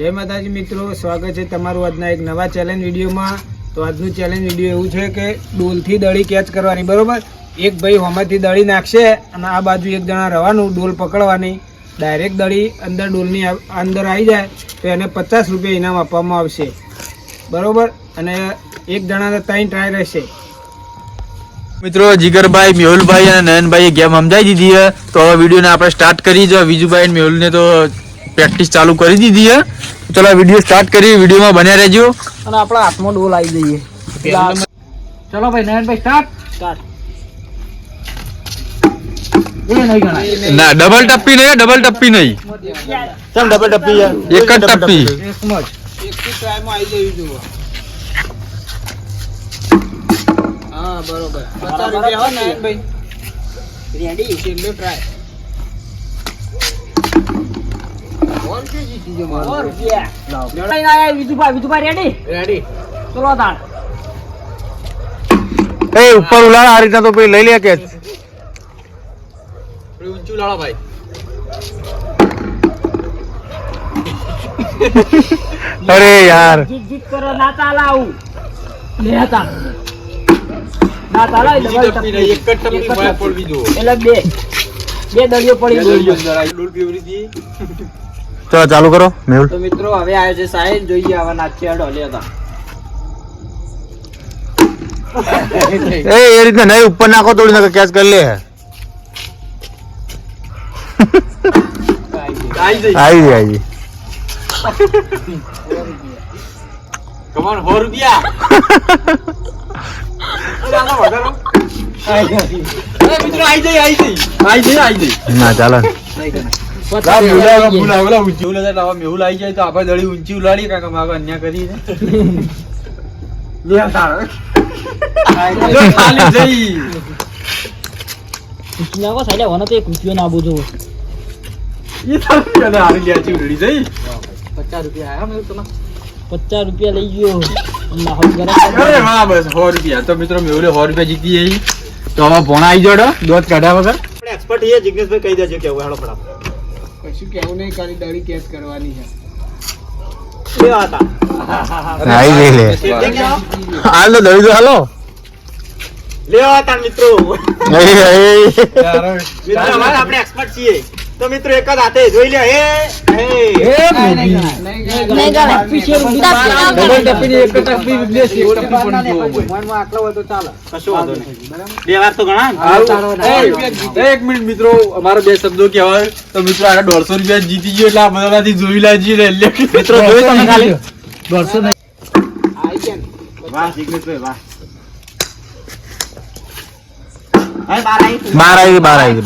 જય માતાજી મિત્રો, સ્વાગત છે તમારું આજના એક નવા ચેલેન્જ વિડીયોમાં। તો આજનું ચેલેન્જ વિડીયો એવું છે કે ડોલથી દળી કેચ કરવાની, બરોબર। એક ભાઈ હોમાંથી દળી નાખશે અને આ બાજુ એક જણા રહેવાનું, ડોલ પકડવાની। ડાયરેક્ટ દળી અંદર ડોલની અંદર આવી જાય તો એને 50 રૂપિયા ઇનામ આપવામાં આવશે, બરોબર। અને એક જણાને 3 ટ્રાય રહેશે। મિત્રો જીગરભાઈ, મેહુલભાઈ અને નયનભાઈએ ગેમ સમજાવી દીધી है, તો હવે વિડીયોને આપણે સ્ટાર્ટ કરી। જો વિજુભાઈ અને મેહુલને તો પ્રેક્ટિસ ચાલુ કરી દીધી है, ચલો વિડીયો સ્ટાર્ટ કરી। વિડીયોમાં બન્યા રહેજો અને આપણા હાથમાં ડોલ આવી જઈએ। ચલો ભાઈ, નયનભાઈ સ્ટાર્ટ। ના ડબલ ટપ્પી નહીં, ડબલ ટપ્પી નહીં, કેમ ડબલ ટપ્પી? એક જ ટપ્પી, એકમાં જ એક ટ્રાયમાં આવી જવી જુઓ। હા બરોબર, 50 રૂપિયા હો નયનભાઈ, રેડી? છેલ્લો ટ્રાય। એ ઉપર ઉલાળ આ રીતના તો પછી લઈ લે કે ઊંચું લાળો ભાઈ। અરે યાર જીત કરો ના ચાલા આવું લેતા ના ચાલા ડબલ ટપ્પી એક જ ટપ્પી માં પડવી દો એટલે બે દળીઓ પડી ડોલ ફેવરી દી। ચલો ચાલુ કરો મેહુલ। તો મિત્રો હવે આવ્યો છે સાહેબ, જોઈએ આવા નાચ્યા ઢોલ્યા હતા। એ રીતના નહીં, ઉપર નાખો, તોડી નાખો, કેચ કરી લે। આવી કમાન 100 રૂપિયા મિત્રો આવી જાય ના ચાલે મેહુલ આવી જાય તો આપણે દળી ઊંચી ઉલાડી કાકા માગો અન્યા કરી ₹50 લઈ ગયો। બસ 100 રૂપિયા। તો મિત્રો મેહુલે 100 રૂપિયા જીતી જઈ। તો હવે ભોણા આવી જોડો દોત કાઢ્યા વગર એક્સપર્ટ છે જિગ્નેશભાઈ, કહી દેજો કેવું હેડો ફટાફટ। કશું કેવું નહીં, ખાલી દળી કેચ કરવાની છે। કેવા હતા આવી ગઈ લે, હાલ તો દળી દો, હાલો લેવા હતા મિત્રો। મિત્રો અમારે આપણે એક્સપર્ટ છીએ, તો મિત્રો એક જ હાથે જોઈ લે। એક મિનિટ મિત્રો, અમારા બે શબ્દો કહેવાય। તો મિત્રો આ 150 રૂપિયા જીતી ગયો એટલે આ બધાથી જોઈ લાજી મિત્રો જોઈ તમે ખાલી 150 વાહ જિગ્નેશભાઈ વાહ। બાર આવી ગઈ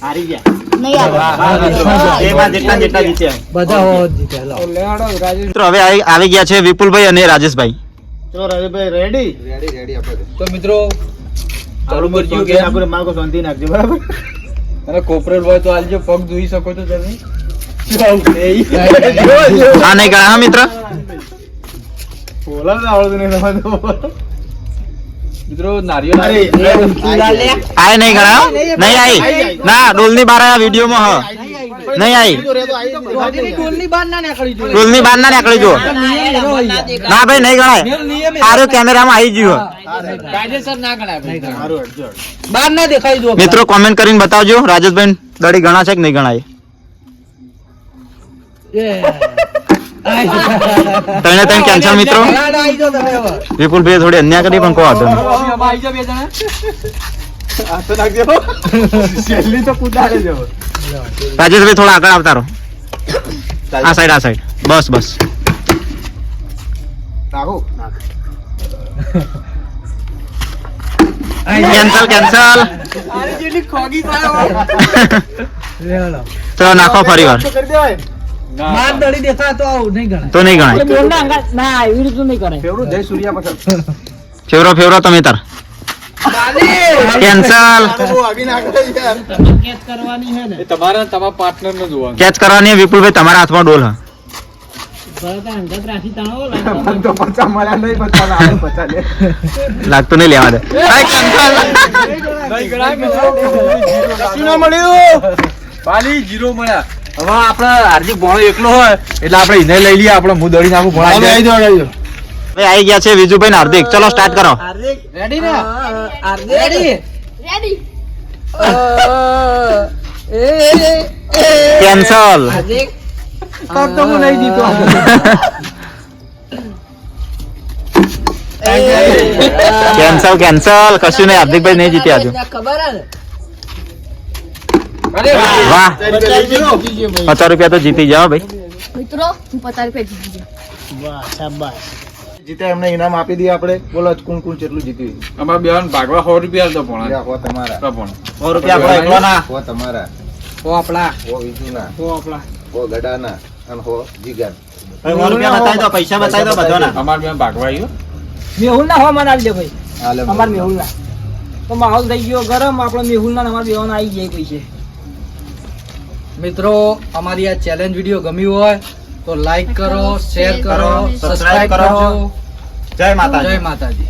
હારી ગયા મિત્રો। હવે આવી ગયા છે વિપુલભાઈ અને રાજેશભાઈ। ચલો રાજેશભાઈ રેડી? તો મિત્રો ચાલુ કરજો કે આપણે માર્કો શાંતિ નાખજો, બરાબર? અને કોપરેટ હોય તો આલજો, પગ ધોઈ શકો તો તમે। હા નહીં ગણા, હા મિત્ર મિત્રો નારિયેળ આ નહીં ગણા, નહીં આવી ના, ડોલ ની બાર આયા વિડીયોમાં। હ નહીં આવી, ડોલ ની બાર ના નીકળી જો ના ભાઈ, નહીં ગણાય। આરો કેમેરામાં આવી ગયું। મિત્રો કોમેન્ટ કરીને બતાવજો રાજેશભાઈ દડી ગણા છે કે નહીં ગણાય। તને તને કેન્સલ મિત્રો। વિપુલભાઈ થોડી અન્યાય કરી પણ કોઈ વાંધો નહીં। રાજેશભાઈ થોડા આગળ આવતા રહો, આ સાઈડ બસ બસ। કેન્સલ ચલો નાખો ફરી વાર, તો નહીં ગણાય। ફેવરો તમે તાર કેન્સલ કેચ કરવાની। વિપુલભાઈ તમારા હાથમાં ડોલ। લાગતું નહીં લેવા દે। બાલી 0 મળ્યા. હવે આપણે હાર્દિક ભણો એકલો હોય એટલે આપણે એને લઈ લઈએ. આપણે હું દળી નાખું ભણા ભાઈ આવી ગયા છે વિજુભાઈ ને હાર્દિક. ચલો સ્ટાર્ટ કરો. રેડી ને રેડી કેન્સલ. પગ તો હું લઈ દીધો કેન્સલ કેન્સલ. કશું નહીં, હાર્દિકભાઈ નહીં જીત્યા હજુ. વાહ, 50 રૂપિયા તો જીતી જાઓ ભાઈ. મિત્રો હું 50 રૂપિયા જીતી ગયો. જીતે એમને ઇનામ આપી દઈએ આપણે. બોલો કોણ કોણ કેટલું જીત્યું? અમારે બેન ભાગવા 100 રૂપિયા તો ભણા હો તમારા, 100 રૂપિયા આપણો એકલોના. હો તમારા, હો આપણા હો વિજુના, હો આપણા હો ગડાના અને હો જીગર. ભાઈ 100 રૂપિયા બતાવી દો, પૈસા બતાવી દો બધાના. અમારે બેન ભાગવા આવ્યો. મેહુલ ના હો મને આપી દે ભાઈ. હાલે અમાર મેહુલ ના તો માહોલ થઈ ગયો ગરમ. આપણે મેહુલ ના અમાર બેવાના આવી જાય પૈસે. મિત્રો અમારી આ ચેલેન્જ વિડીયો ગમ્યું હોય તો લાઈક કરો, શેર કરો, સબસ્ક્રાઇબ સબસ્ક્રાઇબ કરો. કરજો. જય માતાજી. જય માતાજી.